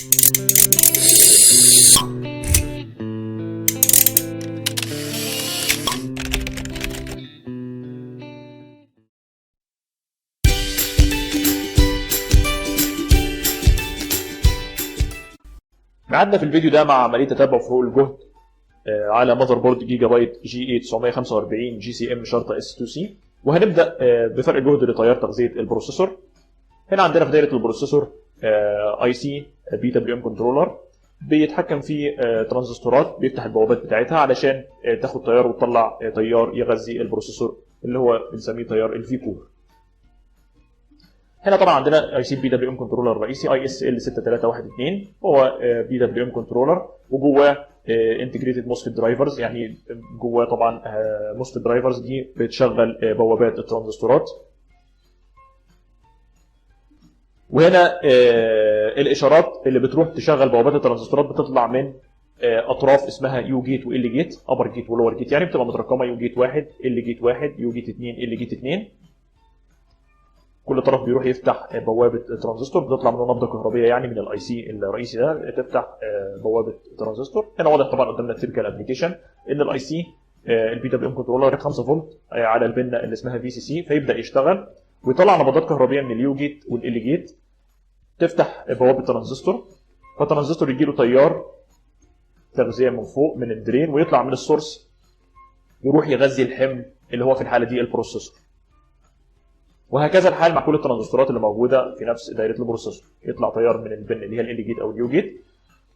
قعدنا في الفيديو ده مع عمليه تتبع فروق الجهد على ماذر بورد جيجا بايت جي 945 جي سي ام شرطه اس 2 سي، وهنبدا بفرق الجهد لتيار تغذيه البروسيسور. هنا عندنا في دايره البروسيسور اي سي بي دبليو ام كنترولر بيتحكم في ترانزستورات، بيفتح البوابات بتاعتها علشان تاخد تيار وتطلع تيار يغذي البروسيسور اللي هو بنسميه تيار الفي كور. هنا طبعا عندنا اي سي بي دبليو ام كنترولر رئيسي اي اس ال 6312، هو بي دبليو ام كنترولر وجواه انتجريتد موسفيت درايفرز، يعني جواه طبعا موسفيت درايفرز دي بتشغل بوابات الترانزستورات. وهنا الاشارات اللي بتروح تشغل بوابات الترانزستورات بتطلع من اطراف اسمها يو جيت وال جيت، ابر جيت ولور جيت، يعني بتبقى مترقمه يو جيت 1 ال جيت 1 يو جيت 2 ال جيت 2. كل طرف بيروح يفتح بوابه ترانزستور، بتطلع منه نبضه كهربيه يعني من الاي سي الرئيسي ده تفتح بوابه ترانزستور. هنا واضح طبعا قدامنا التيبيكال ابلكيشن ان الاي سي البي دبليو ام كنترولر 5 فولت على البنه اللي اسمها في سي سي، فيبدا يشتغل ويطلع نبضات كهربيه من اليو جيت والال جيت تفتح بوابه ترانزستور، فالترانزستور يجي له تيار تغذيه من فوق من الدرين ويطلع من السورس يروح يغذي الحمل اللي هو في الحاله دي البروسيسور. وهكذا الحال مع كل الترانزستورات اللي موجوده في نفس دايره البروسيسور، يطلع تيار من البن اللي هي ال جيت او اليو جيت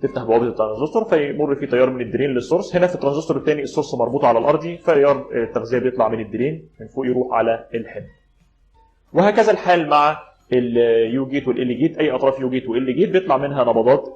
تفتح بوابه الترانزستور فيمر فيه تيار من الدرين للسورس. هنا في الترانزستور الثاني السورس مربوط على الارضي، فتيار التغذيه بيطلع من الدرين من فوق يروح على الحمل. وهكذا الحال مع اليو جيت والال جيت، اي اطراف يو جيت وال جيت بيطلع منها نبضات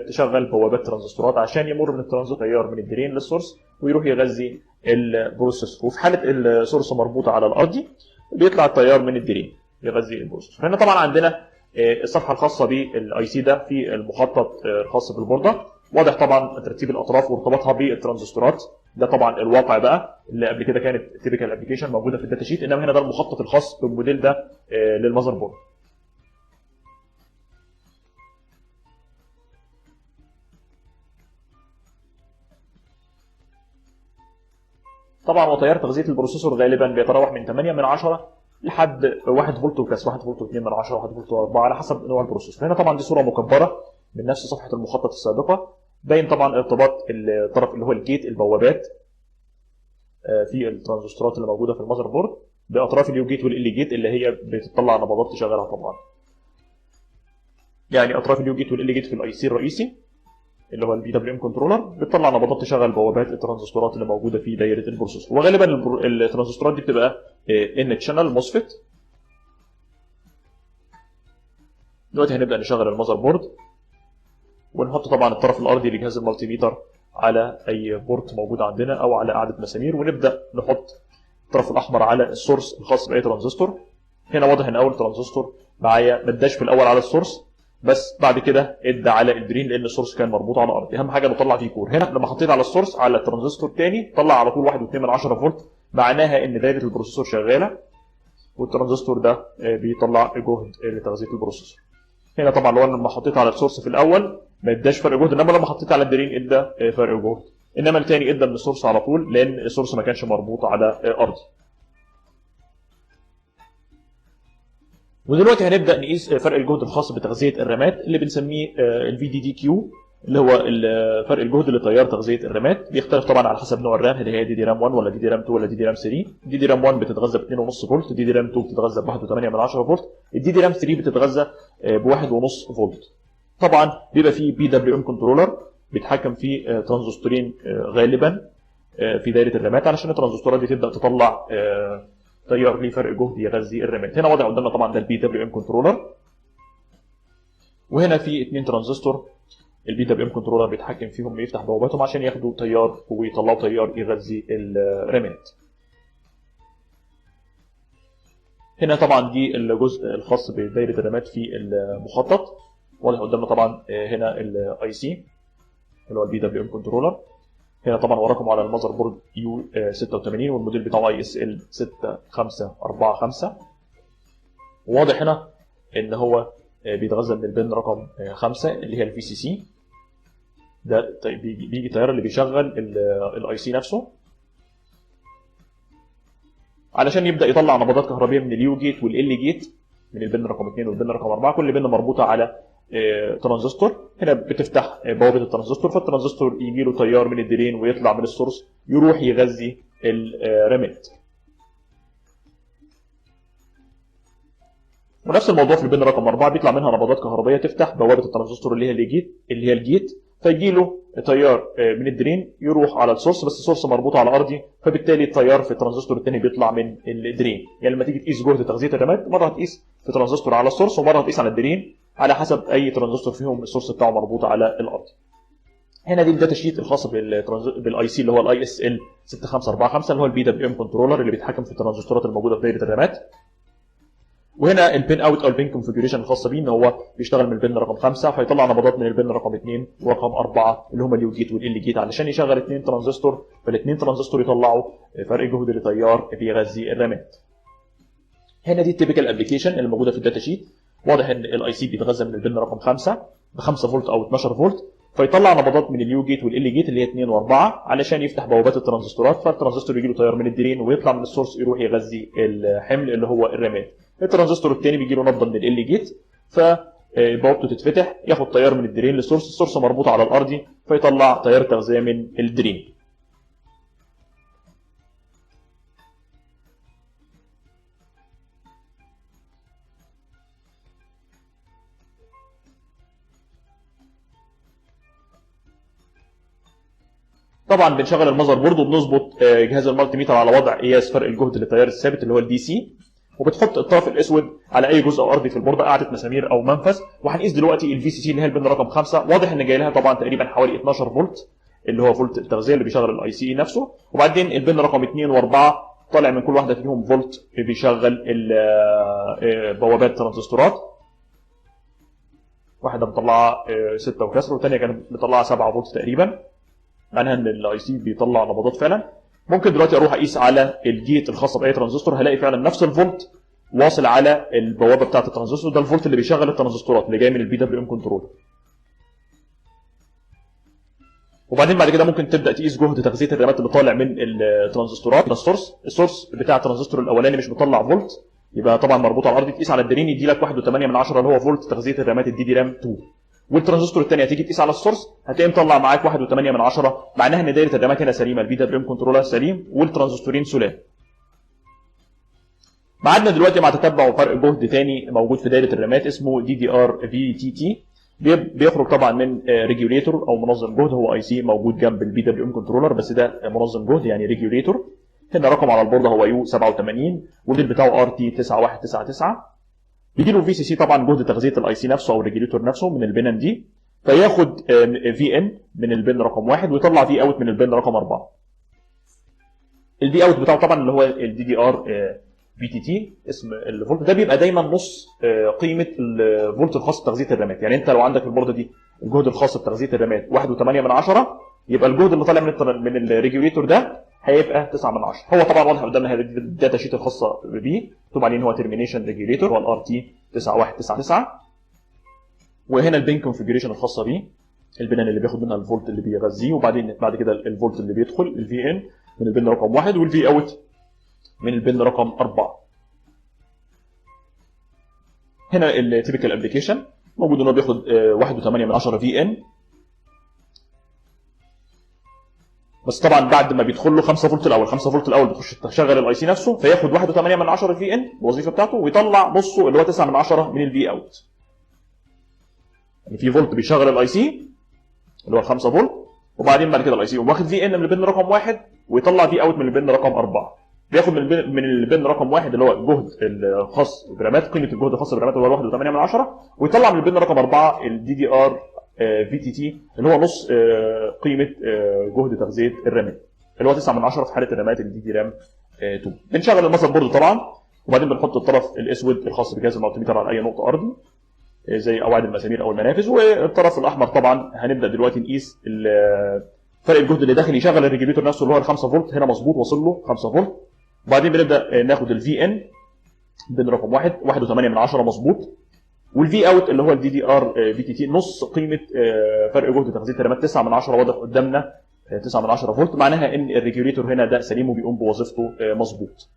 تشغل بوابات ترانزستورات عشان يمر من الترانزستور تيار من الدرين للسورس ويروح يغذي البروسيسور. وفي حاله السورس مربوطه على الارضي بيطلع التيار من الدرين يغذي البروسيسور. هنا طبعا عندنا الصفحه الخاصه بالاي سي ده في المخطط الخاص بالبورده، واضح طبعا ترتيب الاطراف وارتباطها بالترانزستورات. ده طبعا الواقع بقى اللي قبل كده كانت تيبيكال ابلكيشن موجوده في الداتا شيت، انما هنا ده المخطط الخاص بالموديل ده للمذر بورد. طبعا وتيار تغذيه البروسيسور غالبا بيتراوح من 8 من 10 لحد 1 فولت وكاس، 1 فولت و2 من 10 1 فولت و4 على حسب نوع البروسيسور. هنا طبعا دي صوره مكبره من نفس صفحه المخطط السابقه، باين طبعا ارتباط الطرف اللي هو الجيت البوابات في الترانزستورات اللي موجوده في المذر بورد باطراف اليو جيت والال جيت اللي هي بتطلع نبضات تشغلها طبعا. يعني اطراف اليو جيت والال جيت في الاي سي الرئيسي اللي هو البي دبليو ام كنترولر بتطلع نبضات تشغل بوابات الترانزستورات اللي موجوده في دايره البروسيسور. وغالبا الترانزستورات دي بتبقى ان تشانل موسفيت. دلوقتي هنبدا نشغل المذر بورد ونحط طبعا الطرف الارضي لجهاز المالتي ميتر على اي بورت موجود عندنا او على قاعده مسامير، ونبدا نحط الطرف الاحمر على السورس الخاص باي ترانزستور. هنا واضح ان اول ترانزستور معايا ما اداش في الاول على السورس، بس بعد كده ادى على الدرين لان السورس كان مربوط على الارض. اهم حاجه نطلع فيه كور. هنا لما حطيت على السورس على الترانزستور الثاني طلع على طول 1.2 فولت، معناها ان دايره البروسيسور شغاله والترانزستور ده بيطلع جهد لتغذيه البروسيسور. هنا طبعا لو انا لما حطيت على السورس في الاول ما اداش فرق جهد، انما لما حطيت على الدرين ادى فرق جهد، انما الثاني ادى من السورس على طول لان السورس ما كانش مربوط على ارضي. ودلوقتي هنبدا نقيس فرق الجهد الخاص بتغذيه الرامات اللي بنسميه الفي دي دي كيو، اللي هو فرق الجهد لتيار تغذيه الرامات. بيختلف طبعا على حسب نوع الرام، هل هي دي دي رام 1 ولا دي دي رام 2 ولا دي دي رام 3. دي دي رام 1 بتتغذى ب 2.5 فولت، دي دي رام 2 بتتغذى ب 1.8 فولت، الدي دي رام 3 بتتغذى ب 1.5 فولت. طبعا بيبقى فيه بي دبليو ام كنترولر بيتحكم في ترانزستورين غالبا في دايره الرامات علشان الترانزستورات دي تبدا تطلع تيار ليه فرق جهد يغذي الرامات. هنا واضح قدامنا طبعا ده البي دبليو ام كنترولر، وهنا في 2 ترانزستور البي دبليو ام كنترولر بيتحكم فيهم بيفتح بواباتهم عشان ياخدوا تيار ويطلعوا تيار يغذي الرامات. هنا طبعا دي الجزء الخاص بدايره الرامات في المخطط. واضح قدامنا طبعا هنا الاي سي اللي هو البي دبليو ام كنترولر. هنا طبعا وراكم على المذر بورد يو 86 والموديل بتاعه اي اس ال 6545. وواضح هنا ان هو بيتغذى من البن رقم 5 اللي هي الفي سي سي. ده بيجي التيار اللي بيشغل الاي سي نفسه علشان يبدا يطلع نبضات كهربيه من اليو جيت والال جيت من البن رقم 2 والبن رقم 4. كل بن مربوطه على ترانزستور. هنا بتفتح بوابه الترانزستور، فالترانزستور يجي له تيار من الدرين ويطلع من السورس يروح يغذي الريميت. ونفس الموضوع في البن رقم 4 بيطلع منها نبضات كهربائيه تفتح بوابه الترانزستور اللي هي الجيت فيجي له تيار من الدرين يروح على السورس، بس السورس مربوط على ارضي، فبالتالي التيار في الترانزستور الثاني بيطلع من الدرين. يعني لما تيجي تقيس جهد تغذيه الرامات مره هتقيس في ترانزستور على السورس ومره هتقيس على الدرين على حسب اي ترانزستور فيهم السورس بتاعه مربوط على الارض. هنا دي الداتا شيت الخاص بالاي سي اللي هو الاي اس ال 6545 اللي هو البي دبليو ام كنترولر اللي بيتحكم في الترانزستورات الموجوده في دايره الرامات. وهنا البين اوت او البين كونفيجريشن الخاصه بيه ان هو بيشتغل من البن رقم 5 فيطلع نبضات من البن رقم 2 ورقم 4 اللي هم اليو جيت والال جيت علشان يشغل 2 ترانزستور، فالاثنين ترانزستور يطلعوا فرق جهد لتيار بيغذي الرامات. هنا دي التيبيكال ابلكيشن اللي موجوده في الداتا شيت. واضح ان الاي سي بيتغذى من البن رقم 5 ب 5 فولت او 12 فولت، فيطلع نبضات من اليو جيت والال جيت اللي هي 2 و4 علشان يفتح بوابات الترانزستورات، فالترانزستور يجي له تيار من الدرين ويطلع من السورس يروح يغذي الحمل اللي هو الرامات. الترانزستور الثاني بيجي له نبضه من ال جيت فبوابته تتفتح ياخد تيار من الدرين للسورس، السورس مربوط على الارضي فيطلع تيار تغذيه من الدرين. طبعا بنشغل المذر بورد وبنظبط جهاز المالتي ميتر على وضع قياس فرق الجهد للتيار الثابت اللي هو الدي سي، وبتحط الطرف الاسود على اي جزء ارضي في البورده قاعده مسامير او منفذ. وهنقيس دلوقتي الفي سي سي اللي هي البن رقم 5. واضح ان جاي لها طبعا تقريبا حوالي 12 فولت اللي هو فولت التغذيه اللي بيشغل الاي سي اي نفسه، وبعدين البن رقم 2 و4 طالع من كل واحده فيهم فولت بيشغل بوابات ترانزستورات. واحده مطلعه 6 وكسر والثانيه كانت مطلعه 7 فولت تقريبا، معناها ان الاي سي بيطلع نبضات فعلا. ممكن دلوقتي اروح اقيس على الجيت الخاصه باي ترانزستور هلاقي فعلا نفس الفولت واصل على البوابه بتاعه الترانزستور، ده الفولت اللي بيشغل الترانزستورات اللي جاي من البي دبليو ام كنترول. وبعدين بعد كده ممكن تبدا تقيس جهد تغذيه الرامات اللي طالع من الترانزستورات من السورس بتاع الترانزستور الاولاني مش بيطلع فولت، يبقى طبعا مربوط على الارض. تقيس على الدرين يدي لك 1.8 اللي هو فولت تغذيه الرامات الدي دي رام 2. والترانزستور الثاني هتيجي تقيس على السورس هتلاقيه مطلع معاك 1.8 معناها ان دايره الرامات هنا سليمه، البي دبليو ام كنترولر سليم والترانزستورين سلام. معادنا دلوقتي مع تتبع فرق جهد ثاني موجود في دايره الرامات اسمه دي دي ار في تي تي، بيخرج طبعا من ريجوليتور او منظم جهد، هو اي سي موجود جنب البي دبليو ام كنترولر بس ده منظم جهد يعني ريجوليتور. هنا رقم على البورده هو يو 87 والليد بتاعه ار تي 9199. بيجي له في سي سي طبعا جهد تغذيه الاي سي نفسه او الريجوليتور نفسه من البنن دي، فياخد في ان من البن رقم 1 ويطلع في اوت من البن رقم 4. الفي اوت بتاعه طبعا اللي هو الدي دي ار في تي تي اسم الفولت ده بيبقى دايما نص قيمه الفولت الخاص بتغذيه الرامات. يعني انت لو عندك في البورده دي الجهد الخاص بتغذيه الرامات 1.8 يبقى الجهد اللي طالع من الريجوليتور ده هيبقى 9 من 10. هو طبعا واضح قدامنا هذه الداتا شيت الخاصه بيه مكتوب عليه ان هو ترمينيشن ريجوليتور هو الار تي 9199. وهنا البين كونفيجريشن الخاصه بيه البنان اللي بياخد منها الفولت اللي بيغذيه، وبعدين بعد كده الفولت اللي بيدخل الفي ان من البن رقم 1 والفي اوت من البن رقم 4. هنا التيبيكال ابلكيشن موجود ان هو بياخد 1.8 في ان، بس طبعا بعد ما بيدخل له 5 فولت الاول، 5 فولت الاول بتخش تشغل الاي سي نفسه فياخد 1.8 في ان الوظيفه بتاعته ويطلع نصه اللي هو 9 من الفي اوت. يعني في فولت بيشغل الاي سي اللي هو 5 فولت، وبعدين بعد كده الاي سي واخد في ان من البن رقم 1 ويطلع في اوت من البن رقم 4. بياخد من البن رقم 1 اللي هو الجهد الخاص برامات، قيمه الجهد الخاص برامات اللي هو 1.8 ويطلع من البن رقم 4 الدي دي ار في تي تي اللي هو نص قيمه جهد تغذيه الرامات اللي هو 9 في حاله الرامات الدي دي رام 2. بنشغل المذر بورد طبعا، وبعدين بنحط الطرف الاسود الخاص بجهاز المالتيميتر على اي نقطه ارضي زي قواعد المسامير او المنافذ، والطرف الاحمر طبعا هنبدا دلوقتي نقيس فرق الجهد اللي داخل يشغل الريجوليتور نفسه اللي هو ال 5 فولت. هنا مظبوط واصل له 5 فولت. وبعدين بنبدا ناخد الفي ان بين رقم 1 1.8 مظبوط، والفي اوت اللي هو الدي دي ار في تي تي نص قيمه فرق جهد تخزين ترمات 9 من 10 واضح قدامنا 9 من 10 فولت، معناها ان الريجوليتور هنا ده سليم وبيقوم بوظيفته مظبوط.